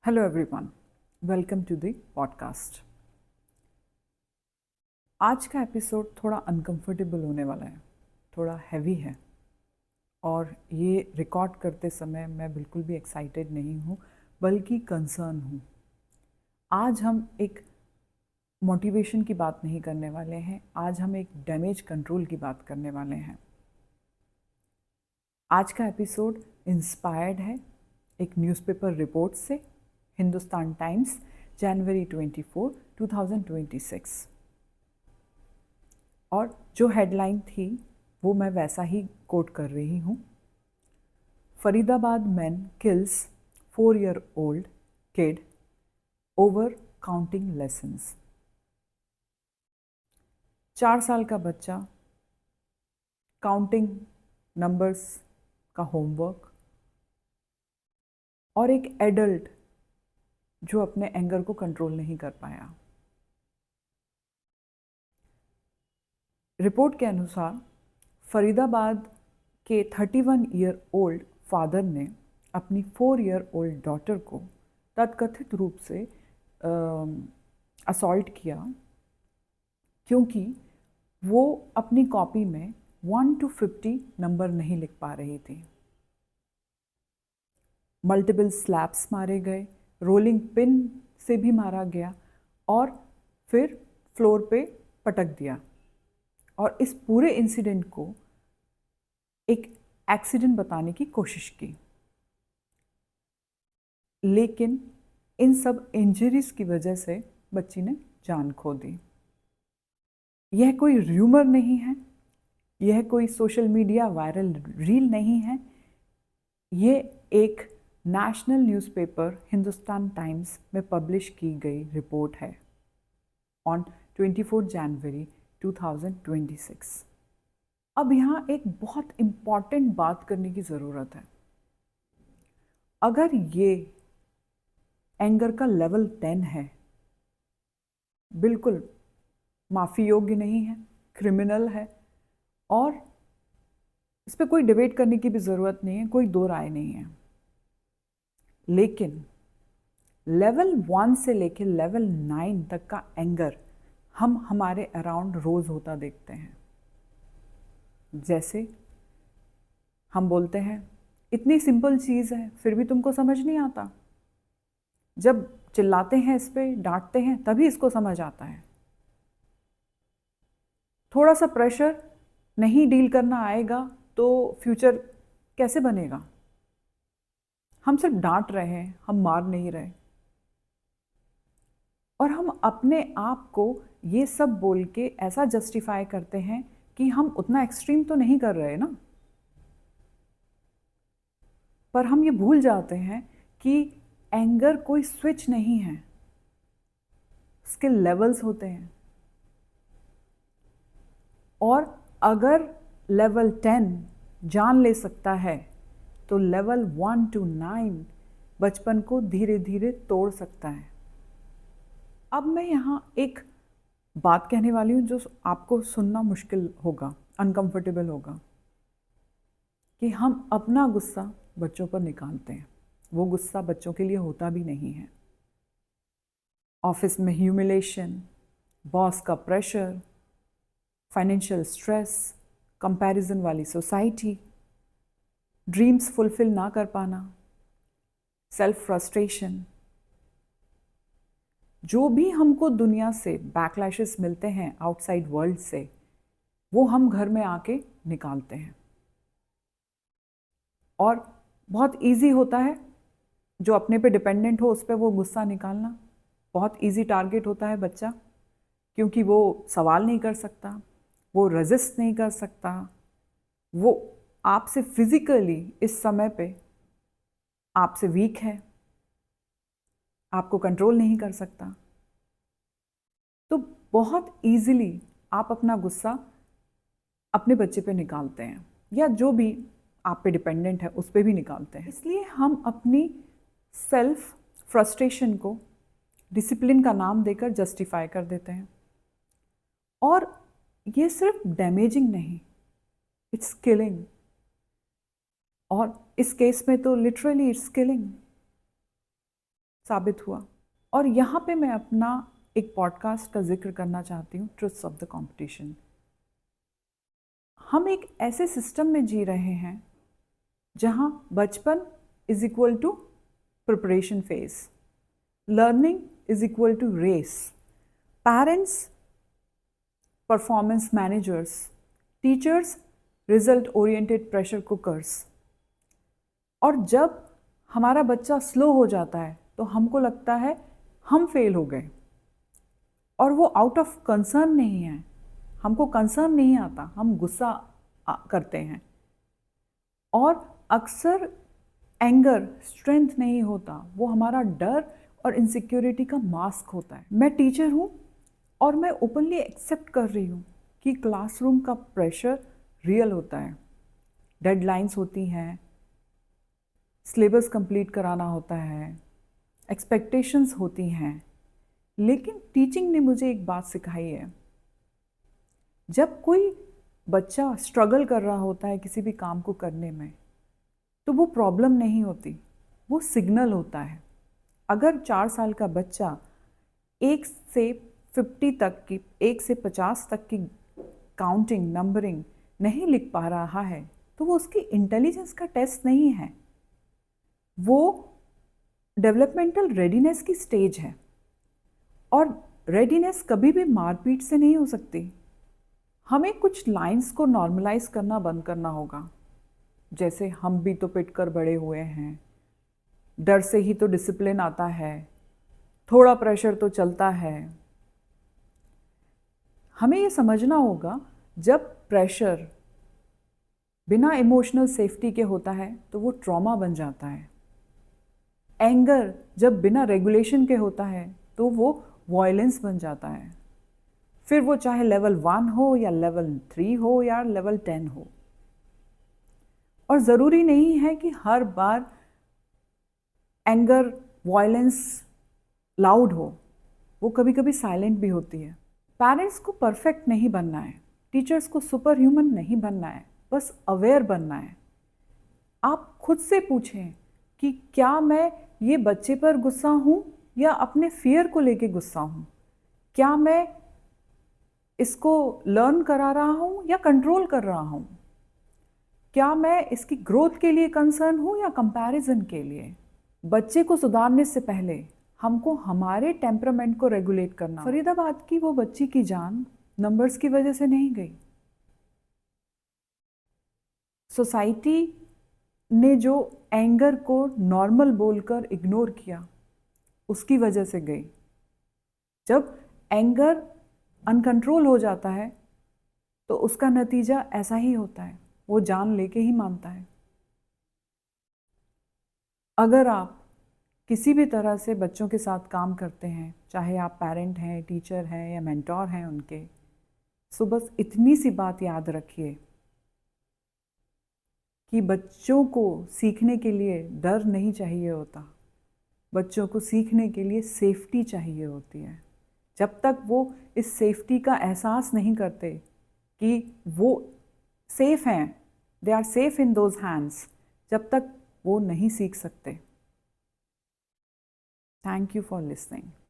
Hello everyone, welcome to the podcast. आज का episode थोड़ा अनकंफर्टेबल होने वाला है, थोड़ा हैवी है और ये रिकॉर्ड करते समय मैं बिल्कुल भी एक्साइटेड नहीं हूँ, बल्कि कंसर्न हूँ। आज हम एक मोटिवेशन की बात नहीं करने वाले हैं, आज हम एक डैमेज कंट्रोल की बात करने वाले हैं। आज का एपिसोड इंस्पायर्ड है एक न्यूज़पेपर रिपोर्ट से, हिंदुस्तान टाइम्स, जनवरी 24, 2026। और जो हेडलाइन थी वो मैं वैसा ही कोट कर रही हूँ। Faridabad man kills 4-year-old kid over counting lessons. 4 साल का बच्चा काउंटिंग नंबर्स का होमवर्क, और एक एडल्ट जो अपने एंगर को कंट्रोल नहीं कर पाया। रिपोर्ट के अनुसार फरीदाबाद के 31-year-old फादर ने अपनी 4-year-old डॉटर को तथाकथित रूप से असॉल्ट किया, क्योंकि वो अपनी कॉपी में 1 to 50 नंबर नहीं लिख पा रही थी। मल्टीपल स्लैप्स मारे गए, रोलिंग पिन से भी मारा गया और फिर फ्लोर पे पटक दिया। और इस पूरे इंसिडेंट को एक एक्सीडेंट बताने की कोशिश की, लेकिन इन सब इंजरीज की वजह से बच्ची ने जान खो दी। यह कोई र्यूमर नहीं है, यह कोई सोशल मीडिया वायरल रील नहीं है, ये एक नेशनल न्यूज़पेपर हिंदुस्तान टाइम्स में पब्लिश की गई रिपोर्ट है ऑन 24 जनवरी 2026। अब यहाँ एक बहुत इम्पॉर्टेंट बात करने की ज़रूरत है। अगर ये एंगर का लेवल 10 है, बिल्कुल माफ़ी योग्य नहीं है, क्रिमिनल है, और इस पर कोई डिबेट करने की भी ज़रूरत नहीं है, कोई दो राय नहीं है। लेकिन लेवल 1 से लेकर लेवल 9 तक का एंगर हम हमारे अराउंड रोज़ होता देखते हैं। जैसे हम बोलते हैं, इतनी सिंपल चीज़ है फिर भी तुमको समझ नहीं आता। जब चिल्लाते हैं इस पे, डांटते हैं, तभी इसको समझ आता है। थोड़ा सा प्रेशर नहीं डील करना आएगा तो फ्यूचर कैसे बनेगा? हम सिर्फ डांट रहे हैं, हम मार नहीं रहे। और हम अपने आप को ये सब बोल के ऐसा जस्टिफाई करते हैं कि हम उतना एक्सट्रीम तो नहीं कर रहे ना। पर हम ये भूल जाते हैं कि एंगर कोई स्विच नहीं है, उसके लेवल्स होते हैं। और अगर लेवल 10 जान ले सकता है तो लेवल 1 to 9 बचपन को धीरे धीरे तोड़ सकता है। अब मैं यहाँ एक बात कहने वाली हूँ जो आपको सुनना मुश्किल होगा, अनकंफर्टेबल होगा, कि हम अपना गुस्सा बच्चों पर निकालते हैं। वो गुस्सा बच्चों के लिए होता भी नहीं है। ऑफिस में ह्यूमिलेशन, बॉस का प्रेशर, फाइनेंशियल स्ट्रेस, कंपैरिजन वाली सोसाइटी, ड्रीम्स फुलफिल ना कर पाना, सेल्फ फ्रस्ट्रेशन, जो भी हमको दुनिया से बैकलैशेस मिलते हैं आउटसाइड वर्ल्ड से, वो हम घर में आके निकालते हैं। और बहुत इजी होता है, जो अपने पे डिपेंडेंट हो उस पर वो गुस्सा निकालना बहुत इजी टारगेट होता है बच्चा, क्योंकि वो सवाल नहीं कर सकता, वो रेजिस्ट नहीं कर सकता, वो आपसे फिजिकली इस समय पे आपसे वीक है, आपको कंट्रोल नहीं कर सकता। तो बहुत इजीली आप अपना गुस्सा अपने बच्चे पे निकालते हैं, या जो भी आप पे डिपेंडेंट है उस पर भी निकालते हैं। इसलिए हम अपनी सेल्फ फ्रस्ट्रेशन को डिसिप्लिन का नाम देकर जस्टिफाई कर देते हैं। और ये सिर्फ डैमेजिंग नहीं, इट्स किलिंग। और इस केस में तो लिटरली इट्स किलिंग। साबित हुआ। और यहाँ पे मैं अपना एक पॉडकास्ट का जिक्र करना चाहती हूँ, ट्रुथ्स ऑफ द कंपटीशन। हम एक ऐसे सिस्टम में जी रहे हैं जहाँ बचपन is equal to preparation phase, learning is equal to race, parents performance managers, teachers result oriented pressure cookers. और जब हमारा बच्चा स्लो हो जाता है तो हमको लगता है हम फेल हो गए, और वो आउट ऑफ कंसर्न नहीं है, हमको कंसर्न नहीं आता, हम गुस्सा करते हैं। और अक्सर एंगर स्ट्रेंथ नहीं होता, वो हमारा डर और इनसिक्योरिटी का मास्क होता है। मैं टीचर हूँ और मैं ओपनली एक्सेप्ट कर रही हूँ कि क्लासरूम का प्रेशर रियल होता है। डेडलाइंस होती हैं, सिलेबस कंप्लीट कराना होता है, एक्सपेक्टेशंस होती हैं। लेकिन टीचिंग ने मुझे एक बात सिखाई है, जब कोई बच्चा स्ट्रगल कर रहा होता है किसी भी काम को करने में, तो वो प्रॉब्लम नहीं होती, वो सिग्नल होता है। अगर 4 साल का बच्चा 1 से 50 तक की, 1 से 50 तक की काउंटिंग, नंबरिंग नहीं लिख पा रहा है, तो वो उसकी इंटेलिजेंस का टेस्ट नहीं है, वो डेवलपमेंटल रेडीनेस की स्टेज है। और रेडीनेस कभी भी मारपीट से नहीं हो सकती। हमें कुछ लाइंस को नॉर्मलाइज करना बंद करना होगा, जैसे हम भी तो पिट कर बड़े हुए हैं, डर से ही तो डिसिप्लिन आता है, थोड़ा प्रेशर तो चलता है। हमें ये समझना होगा, जब प्रेशर बिना इमोशनल सेफ्टी के होता है तो वो ट्रॉमा बन जाता है। एंगर जब बिना रेगुलेशन के होता है तो वो वॉयलेंस बन जाता है, फिर वो चाहे लेवल 1 हो या लेवल 3 हो या लेवल 10 हो। और ज़रूरी नहीं है कि हर बार एंगर, वॉयलेंस लाउड हो, वो कभी कभी साइलेंट भी होती है। पेरेंट्स को परफेक्ट नहीं बनना है, टीचर्स को सुपर ह्यूमन नहीं बनना है, बस अवेयर बनना है। आप खुद से पूछें कि क्या मैं ये बच्चे पर गुस्सा हूँ या अपने फियर को लेके गुस्सा हूँ? क्या मैं इसको लर्न करा रहा हूँ या कंट्रोल कर रहा हूँ? क्या मैं इसकी ग्रोथ के लिए कंसर्न हूँ या कंपैरिजन के लिए? बच्चे को सुधारने से पहले हमको हमारे टेम्परामेंट को रेगुलेट करना। फरीदाबाद की वो बच्ची की जान नंबर्स की वजह से नहीं गई, सोसाइटी ने जो एंगर को नॉर्मल बोलकर इग्नोर किया उसकी वजह से गई। जब एंगर अनकंट्रोल हो जाता है तो उसका नतीजा ऐसा ही होता है, वो जान लेके ही मानता है। अगर आप किसी भी तरह से बच्चों के साथ काम करते हैं, चाहे आप पेरेंट हैं, टीचर हैं या मेंटोर हैं उनके, सो बस इतनी सी बात याद रखिए कि बच्चों को सीखने के लिए डर नहीं चाहिए होता, बच्चों को सीखने के लिए सेफ्टी चाहिए होती है। जब तक वो इस सेफ्टी का एहसास नहीं करते कि वो सेफ हैं, they are safe in those hands, जब तक वो नहीं सीख सकते। Thank you for listening.